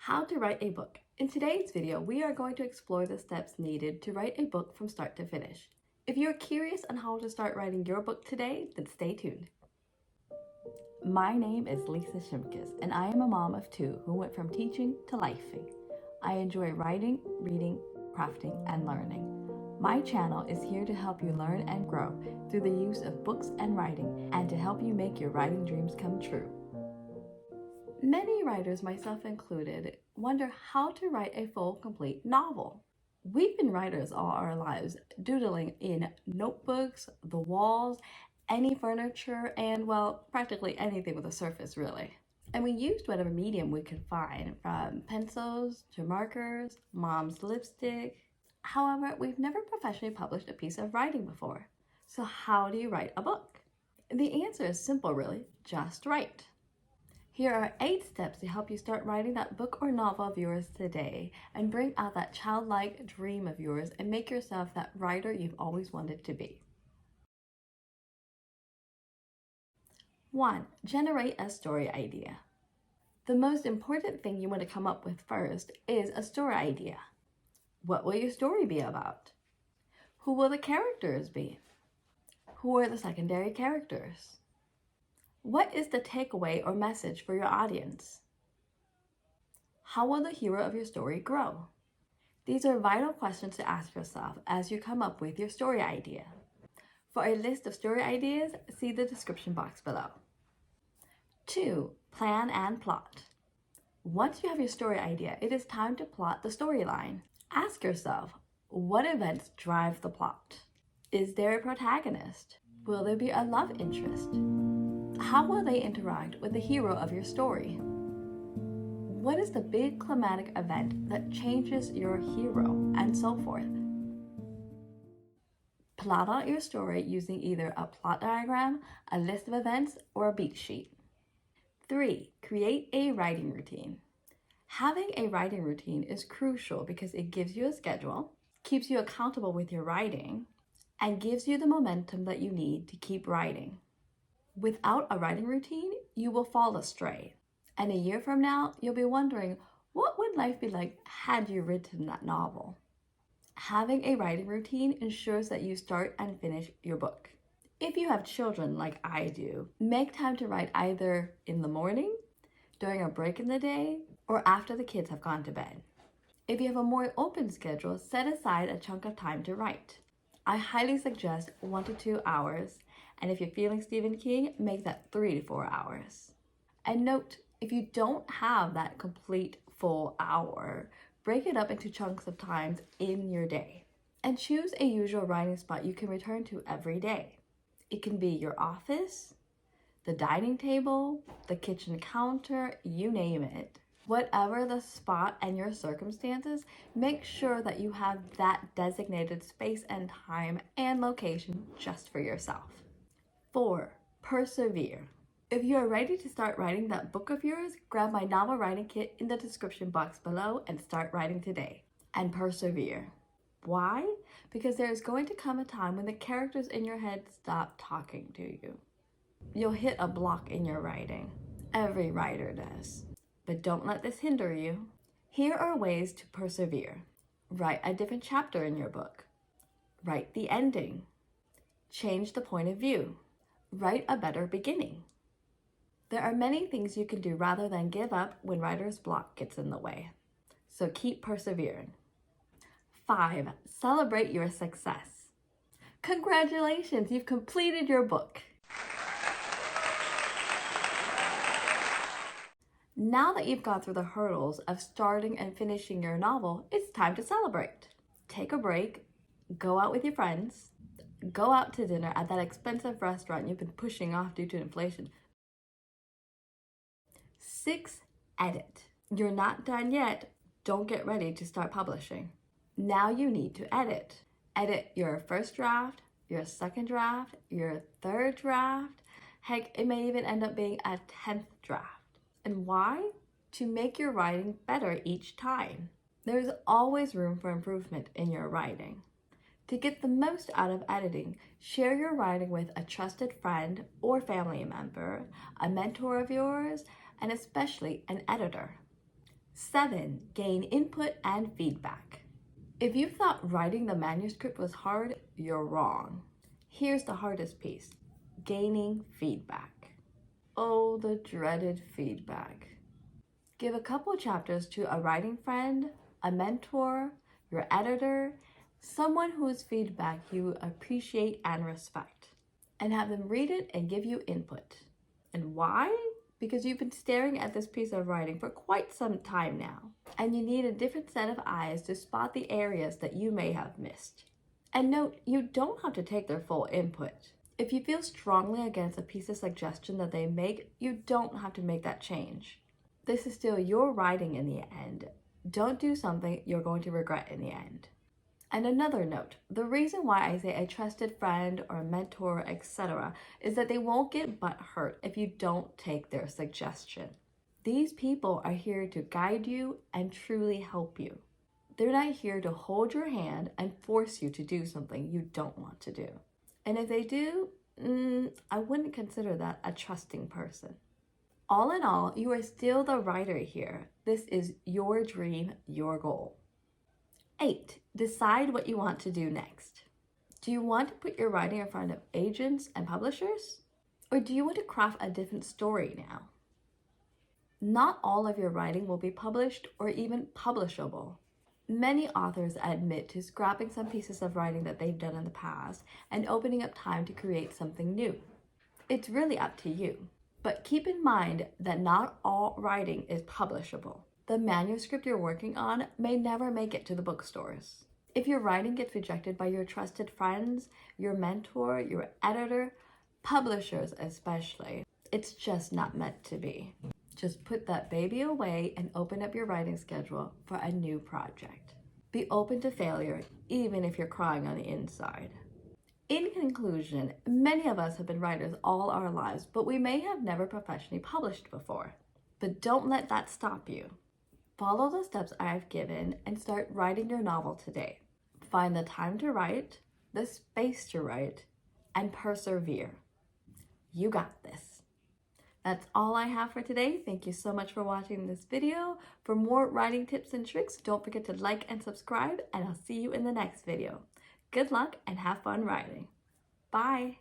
How to write a book. In today's video, we are going to explore the steps needed to write a book from start to finish. If you're curious on how to start writing your book today, then stay tuned. My name is Lysa Shimkus, and I am a mom of two who went from teaching to lifing. I enjoy writing, reading, crafting, and learning. My channel is here to help you learn and grow through the use of books and writing, and to help you make your writing dreams come true. Many writers, myself included, wonder how to write a full, complete novel. We've been writers all our lives, doodling in notebooks, the walls, any furniture, and well, practically anything with a surface, really. And we used whatever medium we could find, from pencils to markers, mom's lipstick. However, we've never professionally published a piece of writing before. So how do you write a book? The answer is simple, really. Just write. Here are 8 steps to help you start writing that book or novel of yours today and bring out that childlike dream of yours and make yourself that writer you've always wanted to be. 1. Generate a story idea. The most important thing you want to come up with first is a story idea. What will your story be about? Who will the characters be? Who are the secondary characters? What is the takeaway or message for your audience? How will the hero of your story grow? These are vital questions to ask yourself as you come up with your story idea. For a list of story ideas, see the description box below. 2. Plan and plot. Once you have your story idea, it is time to plot the storyline. Ask yourself, what events drive the plot? Is there a protagonist? Will there be a love interest? How will they interact with the hero of your story? What is the big climatic event that changes your hero, and so forth? Plot out your story using either a plot diagram, a list of events, or a beat sheet. 3. Create a writing routine. Having a writing routine is crucial because it gives you a schedule, keeps you accountable with your writing, and gives you the momentum that you need to keep writing. Without a writing routine, you will fall astray. And a year from now, you'll be wondering, what would life be like had you written that novel? Having a writing routine ensures that you start and finish your book. If you have children like I do, make time to write either in the morning, during a break in the day, or after the kids have gone to bed. If you have a more open schedule, set aside a chunk of time to write. I highly suggest 1 to 2 hours, and if you're feeling Stephen King, make that 3 to 4 hours. And note, if you don't have that complete full hour, break it up into chunks of times in your day. And choose a usual writing spot you can return to every day. It can be your office, the dining table, the kitchen counter, you name it. Whatever the spot and your circumstances, make sure that you have that designated space and time and location just for yourself. 4. Persevere. If you are ready to start writing that book of yours, grab my novel writing kit in the description box below and start writing today. And persevere. Why? Because there is going to come a time when the characters in your head stop talking to you. You'll hit a block in your writing. Every writer does. But don't let this hinder you. Here are ways to persevere. Write a different chapter in your book. Write the ending. Change the point of view. Write a better beginning. There are many things you can do rather than give up when writer's block gets in the way. So keep persevering. 5. Celebrate your success. Congratulations, you've completed your book. Now that you've gone through the hurdles of starting and finishing your novel, it's time to celebrate. Take a break, go out with your friends, go out to dinner at that expensive restaurant you've been pushing off due to inflation. 6. Edit. You're not done yet. Don't get ready to start publishing. Now you need to edit. Edit your first draft, your second draft, your third draft. Heck, it may even end up being a 10th draft. And why? To make your writing better each time. There's always room for improvement in your writing. To get the most out of editing, share your writing with a trusted friend or family member, a mentor of yours, and especially an editor. 7. Gain input and feedback. If you thought writing the manuscript was hard, you're wrong. Here's the hardest piece: gaining feedback. Oh, the dreaded feedback. Give a couple chapters to a writing friend, a mentor, your editor, someone whose feedback you appreciate and respect, and have them read it and give you input. And why? Because you've been staring at this piece of writing for quite some time now, and you need a different set of eyes to spot the areas that you may have missed. And note, you don't have to take their full input. If you feel strongly against a piece of suggestion that they make, you don't have to make that change. This is still your writing in the end. Don't do something you're going to regret in the end. And another note, the reason why I say a trusted friend or a mentor, etc., is that they won't get butthurt if you don't take their suggestion. These people are here to guide you and truly help you. They're not here to hold your hand and force you to do something you don't want to do. And if they do, I wouldn't consider that a trusting person. All in all, you are still the writer here. This is your dream, your goal. 8. Decide what you want to do next. Do you want to put your writing in front of agents and publishers? Or do you want to craft a different story now? Not all of your writing will be published or even publishable. Many authors admit to scrapping some pieces of writing that they've done in the past and opening up time to create something new. It's really up to you. But keep in mind that not all writing is publishable. The manuscript you're working on may never make it to the bookstores. If your writing gets rejected by your trusted friends, your mentor, your editor, publishers especially, it's just not meant to be. Just put that baby away and open up your writing schedule for a new project. Be open to failure, even if you're crying on the inside. In conclusion, many of us have been writers all our lives, but we may have never professionally published before. But don't let that stop you. Follow the steps I have given and start writing your novel today. Find the time to write, the space to write, and persevere. You got this. That's all I have for today. Thank you so much for watching this video. For more writing tips and tricks, don't forget to like and subscribe, and I'll see you in the next video. Good luck and have fun writing. Bye.